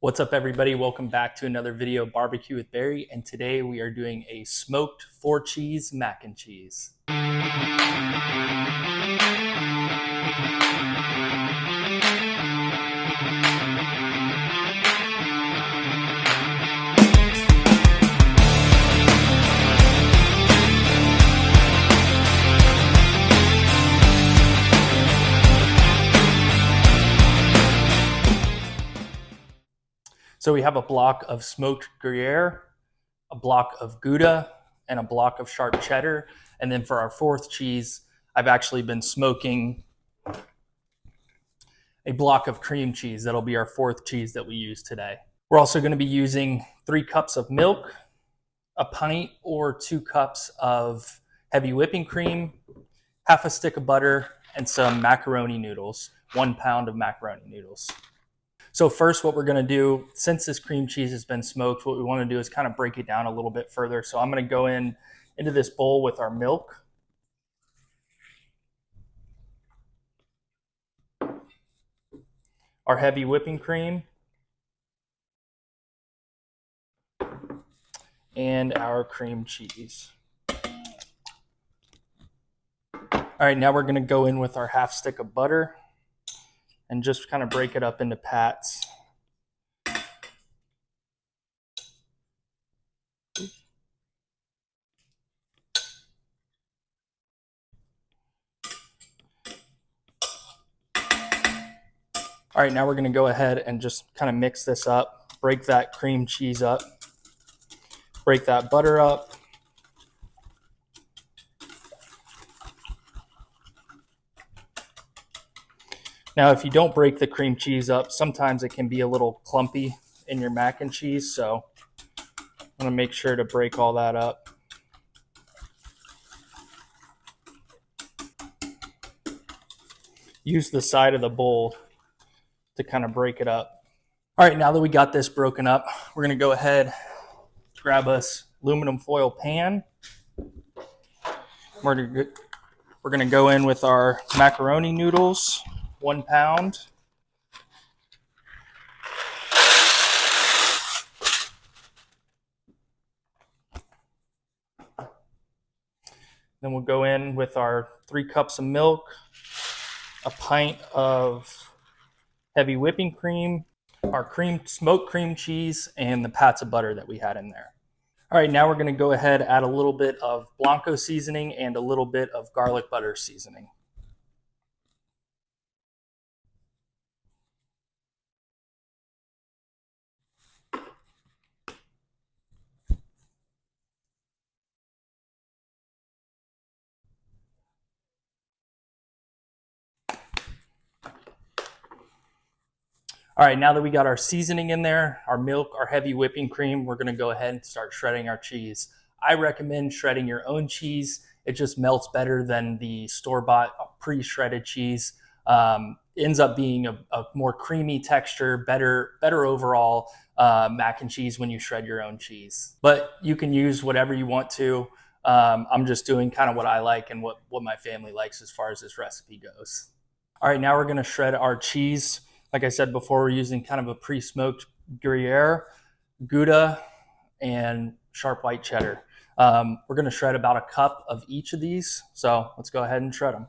What's up, everybody? Welcome back to another video of Barbecue with Barry, and today we are doing a smoked 4-cheese mac and cheese. So we have a block of smoked gruyere, a block of gouda, and a block of sharp cheddar. And then for our fourth cheese, I've actually been smoking a block of cream cheese. That'll be our fourth cheese that we use today. We're also going to be using 3 cups of milk, a pint or 2 cups of heavy whipping cream, half a stick of butter, and some macaroni noodles, 1 pound of macaroni noodles. So first, what we're going to do, since this cream cheese has been smoked, what we want to do is kind of break it down a little bit further. So I'm going to go into this bowl with our milk. Our heavy whipping cream. And our cream cheese. All right, now we're going to go in with our half stick of butter and just kind of break it up into pats. All right, now we're going to go ahead and just kind of mix this up, break that cream cheese up, break that butter up. Now, if you don't break the cream cheese up, sometimes it can be a little clumpy in your mac and cheese, so I'm going to make sure to break all that up. Use the side of the bowl to kind of break it up. All right, now that we got this broken up, we're going to go ahead, grab us aluminum foil pan. We're going to go in with our macaroni noodles, 1 pound. Then we'll go in with our 3 cups of milk, a pint of heavy whipping cream, our smoked cream cheese, and the pats of butter that we had in there. All right, now we're going to go ahead, add a little bit of Blanco seasoning and a little bit of garlic butter seasoning. All right, now that we got our seasoning in there, our milk, our heavy whipping cream, we're going to go ahead and start shredding our cheese. I recommend shredding your own cheese. It just melts better than the store-bought pre-shredded cheese. Ends up being a more creamy texture, better overall mac and cheese when you shred your own cheese. But you can use whatever you want to. I'm just doing kind of what I like and what my family likes as far as this recipe goes. All right, now we're going to shred our cheese. Like I said before, we're using kind of a pre-smoked gruyere, gouda, and sharp white cheddar. We're going to shred about a cup of each of these. So let's go ahead and shred them.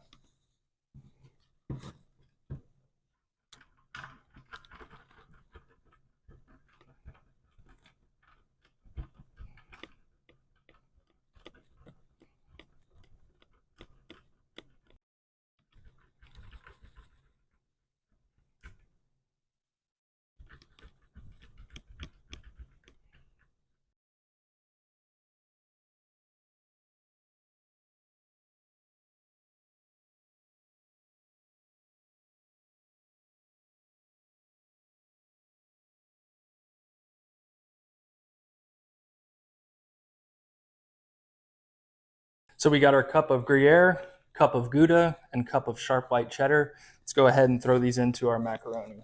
So we got our cup of gruyere, cup of gouda, and cup of sharp white cheddar. Let's go ahead and throw these into our macaroni.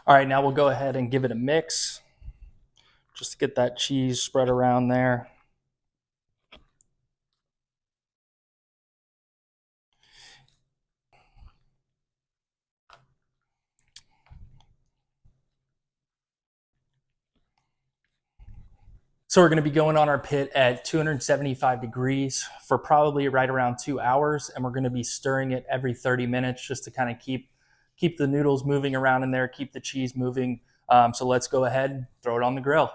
All right, now we'll go ahead and give it a mix just to get that cheese spread around there. So we're going to be going on our pit at 275 degrees for probably right around 2 hours, and we're going to be stirring it every 30 minutes just to kind of keep the noodles moving around in there, keep the cheese moving. So let's go ahead and throw it on the grill.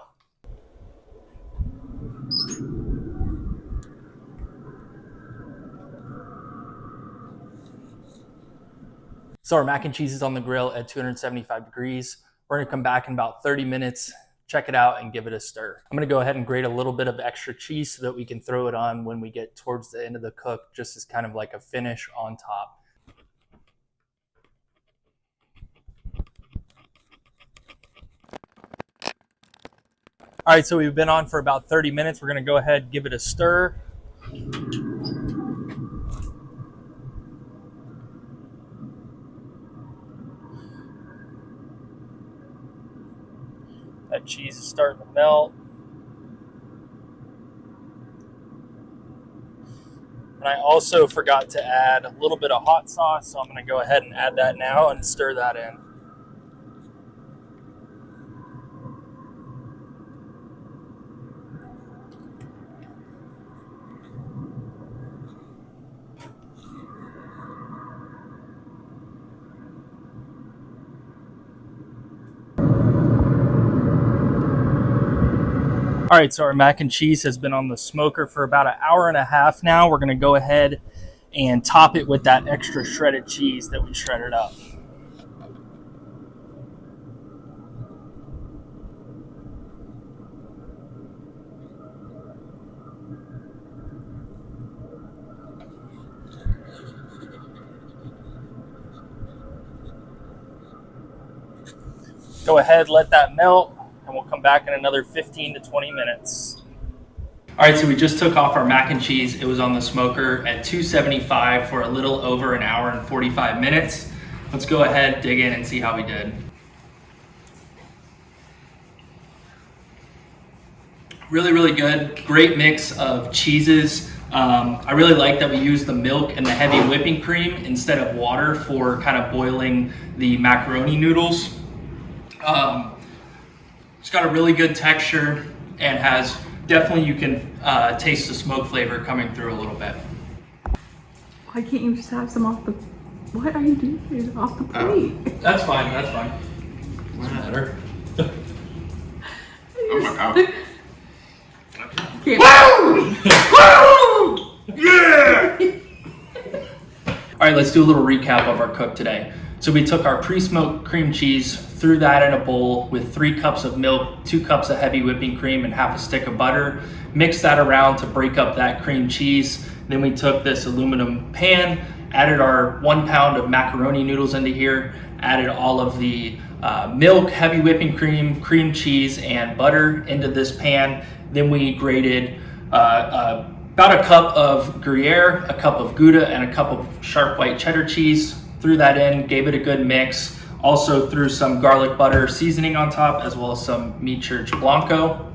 So our mac and cheese is on the grill at 275 degrees. We're going to come back in about 30 minutes, check it out, and give it a stir. I'm going to go ahead and grate a little bit of extra cheese so that we can throw it on when we get towards the end of the cook, just as kind of like a finish on top. All right, so we've been on for about 30 minutes. We're going to go ahead and give it a stir. That cheese is starting to melt. And I also forgot to add a little bit of hot sauce, so I'm going to go ahead and add that now and stir that in. All right, so our mac and cheese has been on the smoker for about an hour and a half now. We're going to go ahead and top it with that extra shredded cheese that we shredded up. Go ahead, let that melt, and we'll come back in another 15 to 20 minutes. All right, so we just took off our mac and cheese. It was on the smoker at 275 for a little over an hour and 45 minutes. Let's go ahead, dig in, and see how we did. Really, really good. Great mix of cheeses. I really like that we use the milk and the heavy whipping cream instead of water for kind of boiling the macaroni noodles. It's got a really good texture and has definitely, you can taste the smoke flavor coming through a little bit. Why can't you just have some off the, what are you doing off the plate? That's fine, that's fine. Matter. Oh my God. Yeah! All right, let's do a little recap of our cook today. So we took our pre-smoked cream cheese, threw that in a bowl with 3 cups of milk, 2 cups of heavy whipping cream, and half a stick of butter. Mixed that around to break up that cream cheese. Then we took this aluminum pan, added our 1 pound of macaroni noodles into here, added all of the milk, heavy whipping cream, cream cheese, and butter into this pan. Then we grated about a cup of gruyere, a cup of gouda, and a cup of sharp white cheddar cheese. Threw that in, gave it a good mix. Also threw some garlic butter seasoning on top, as well as some meat church blanco.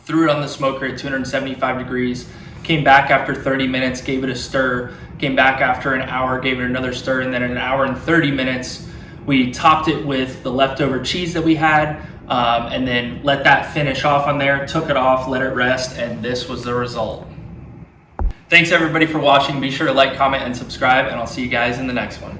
Threw it on the smoker at 275 degrees. Came back after 30 minutes, gave it a stir. Came back after an hour, gave it another stir, and then in an hour and 30 minutes, we topped it with the leftover cheese that we had, and then let that finish off on there, took it off, let it rest, and this was the result. Thanks everybody for watching. Be sure to like, comment, and subscribe, and I'll see you guys in the next one.